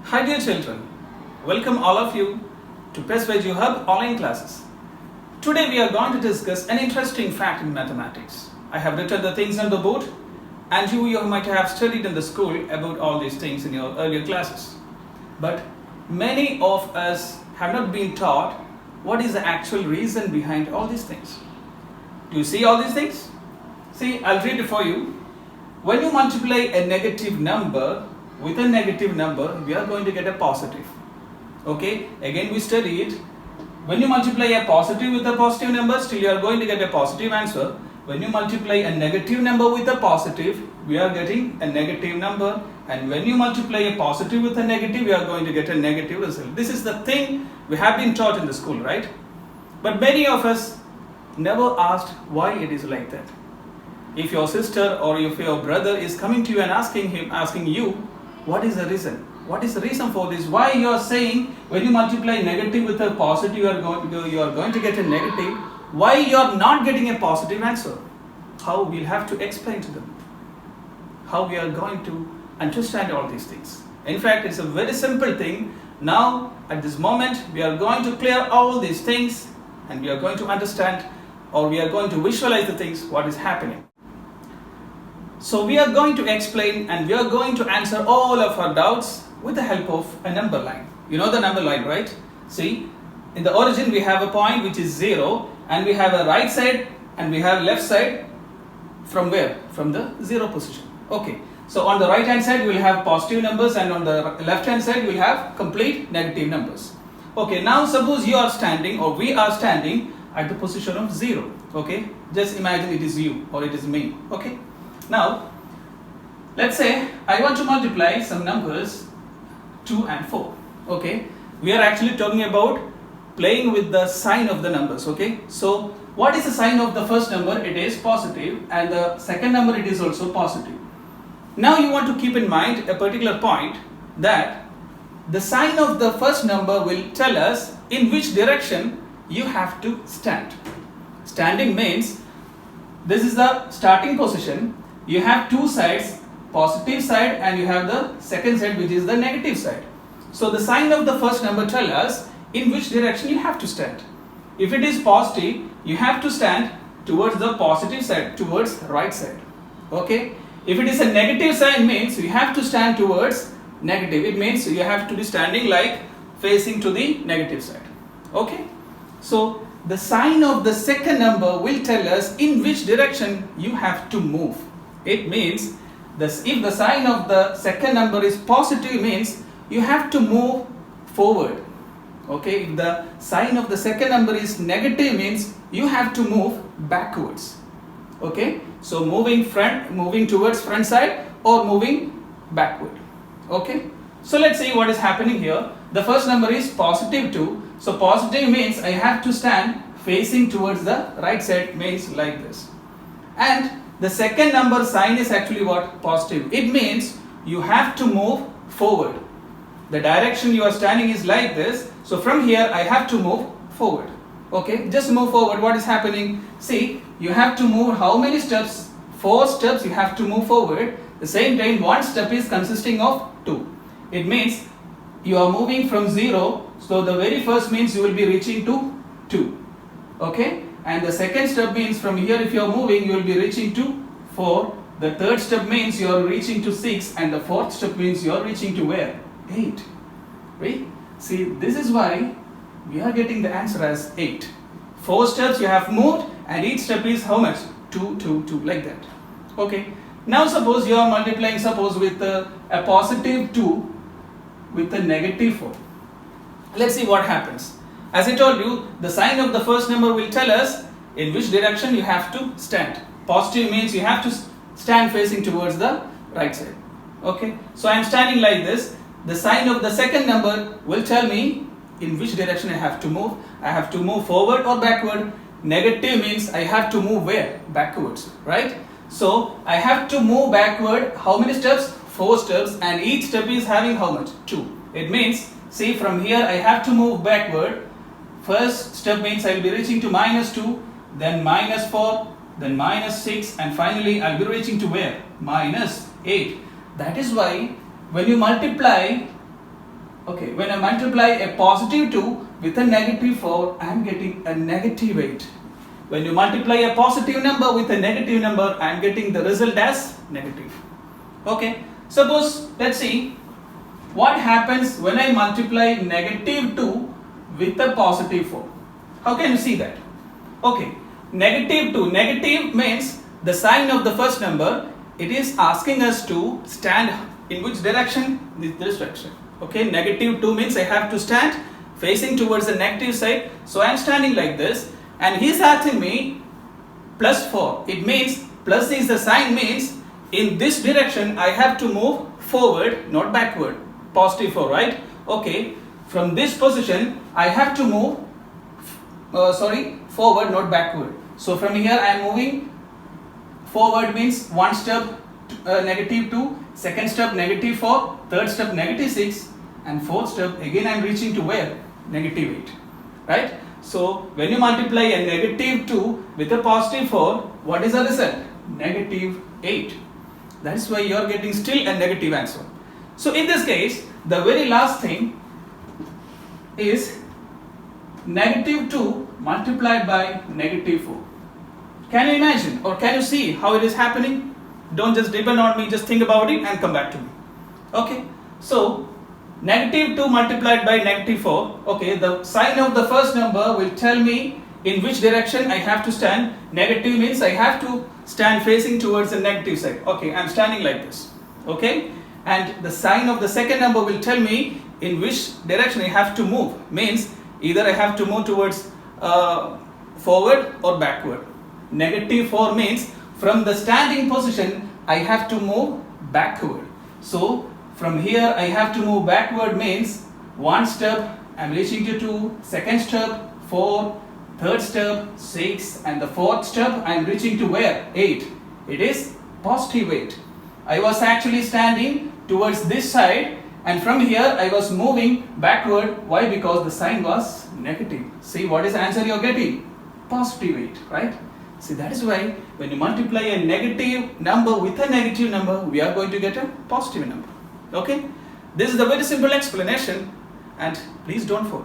Hi dear children, welcome all of you to PESF EduHub online classes. Today we are going to discuss an interesting fact in mathematics. I have written the things on the board and you might have studied in the school about all these things in your earlier classes. But many of us have not been taught what is the actual reason behind all these things. Do you see all these things? See, I'll read it for you. When you multiply a negative number with a negative number, we are going to get a positive. Okay, again we study it. When you multiply a positive with a positive number, still you are going to get a positive answer. When you multiply a negative number with a positive, we are getting a negative number. And when you multiply a positive with a negative, we are going to get a negative result. This is the thing we have been taught in the school, right? But many of us never asked why it is like that. If your sister or if your brother is coming to you and asking you, what is the reason? What is the reason for this? Why you are saying when you multiply negative with a positive, you are going to get a negative? Why you are not getting a positive answer? How we'll have to explain to them? How we are going to understand all these things? In fact, it's a very simple thing. Now, at this moment, we are going to clear all these things and we are going to understand, or we are going to visualize the things, what is happening. So we are going to explain and we are going to answer all of our doubts with the help of a number line. You know the number line, right? See, in the origin we have a point which is 0 and we have a right side and we have left side. From where? From the 0 position. Okay. So on the right hand side we will have positive numbers and on the left hand side we will have complete negative numbers. Okay, now suppose you are standing or we are standing at the position of 0. Okay, just imagine it is you or it is me. Okay. Now, let's say I want to multiply some numbers 2 and 4. Okay, we are actually talking about playing with the sign of the numbers. Okay, so what is the sign of the first number? It is positive, and the second number it is also positive. Now you want to keep in mind a particular point, that the sign of the first number will tell us in which direction you have to stand. Standing means this is the starting position. You have two sides, positive side and you have the second side which is the negative side. So the sign of the first number tells us in which direction you have to stand. If it is positive, you have to stand towards the positive side, towards right side. Okay. If it is a negative sign, means you have to stand towards negative. It means you have to be standing like facing to the negative side. Okay. So the sign of the second number will tell us in which direction you have to move. It means if the sign of the second number is positive, means you have to move forward. Okay, if the sign of the second number is negative, means you have to move backwards. Okay, so moving towards front side or moving backward. Okay, so let's see what is happening here. The first number is positive 2. So positive means I have to stand facing towards the right side, means like this. And the second number sign is actually what? Positive. It means you have to move forward. The direction you are standing is like this. So from here I have to move forward. Okay, just move forward. What is happening? See, you have to move how many steps? 4 steps you have to move forward. The same time one step is consisting of 2. It means you are moving from 0. So the very first means you will be reaching to 2. Okay. And the second step means from here if you are moving you will be reaching to 4. The third step means you are reaching to 6 and the fourth step means you are reaching to where? 8. Right? See, this is why we are getting the answer as 8. 4 steps you have moved and each step is how much? 2, 2, 2, like that. Okay. Now suppose you are multiplying with a positive 2 with a negative 4. Let's see what happens. As I told you, the sign of the first number will tell us in which direction you have to stand. Positive means you have to stand facing towards the right side. Okay, so I am standing like this. The sign of the second number will tell me in which direction I have to move. I have to move forward or backward. Negative means I have to move where? Backwards, right? So I have to move backward. How many steps? 4 steps, and each step is having how much? 2. It means, see, from here I have to move backward. First step means I will be reaching to -2, then -4, then -6, and finally I will be reaching to where? -8. That is why when you multiply Okay, when I multiply a positive 2 with a negative 4, I am getting a negative 8. When you multiply a positive number with a negative number, I am getting the result as negative. Okay, suppose, let's see what happens when I multiply negative 2 with a positive 4. How can you see that? Okay, negative 2, negative means the sign of the first number. It is asking us to stand in which direction? This direction. Okay, negative 2 means I have to stand facing towards the negative side. So I am standing like this, and he is asking me plus 4. It means plus is the sign, means in this direction I have to move forward, not backward. Positive 4, right? Okay, from this position I have to move forward, not backward. So from here I am moving forward, means one step negative 2, second step negative 4, third step negative 6, and fourth step again I am reaching to where? Negative 8, right? So when you multiply a negative 2 with a positive 4, what is the result? Negative 8. That is why you are getting still a negative answer. So in this case, the very last thing is negative 2 multiplied by negative 4. Can you imagine or can you see how it is happening? Don't just depend on me, just think about it and come back to me. Okay, so negative 2 multiplied by negative 4. Okay, the sign of the first number will tell me in which direction I have to stand. Negative means I have to stand facing towards the negative side. Okay, I am standing like this. Okay, and the sign of the second number will tell me in which direction I have to move. Means either I have to move towards forward or backward. Negative 4 means from the standing position I have to move backward. So from here I have to move backward, means one step I am reaching to 2, second step 4, third step 6, and the fourth step I am reaching to where? 8. It is positive 8. I was actually standing towards this side, and from here I was moving backward. Why? Because the sign was negative. See what is the answer you are getting? Positive 8, right? See, that is why when you multiply a negative number with a negative number, we are going to get a positive number. Okay, this is the very simple explanation, and please don't forget.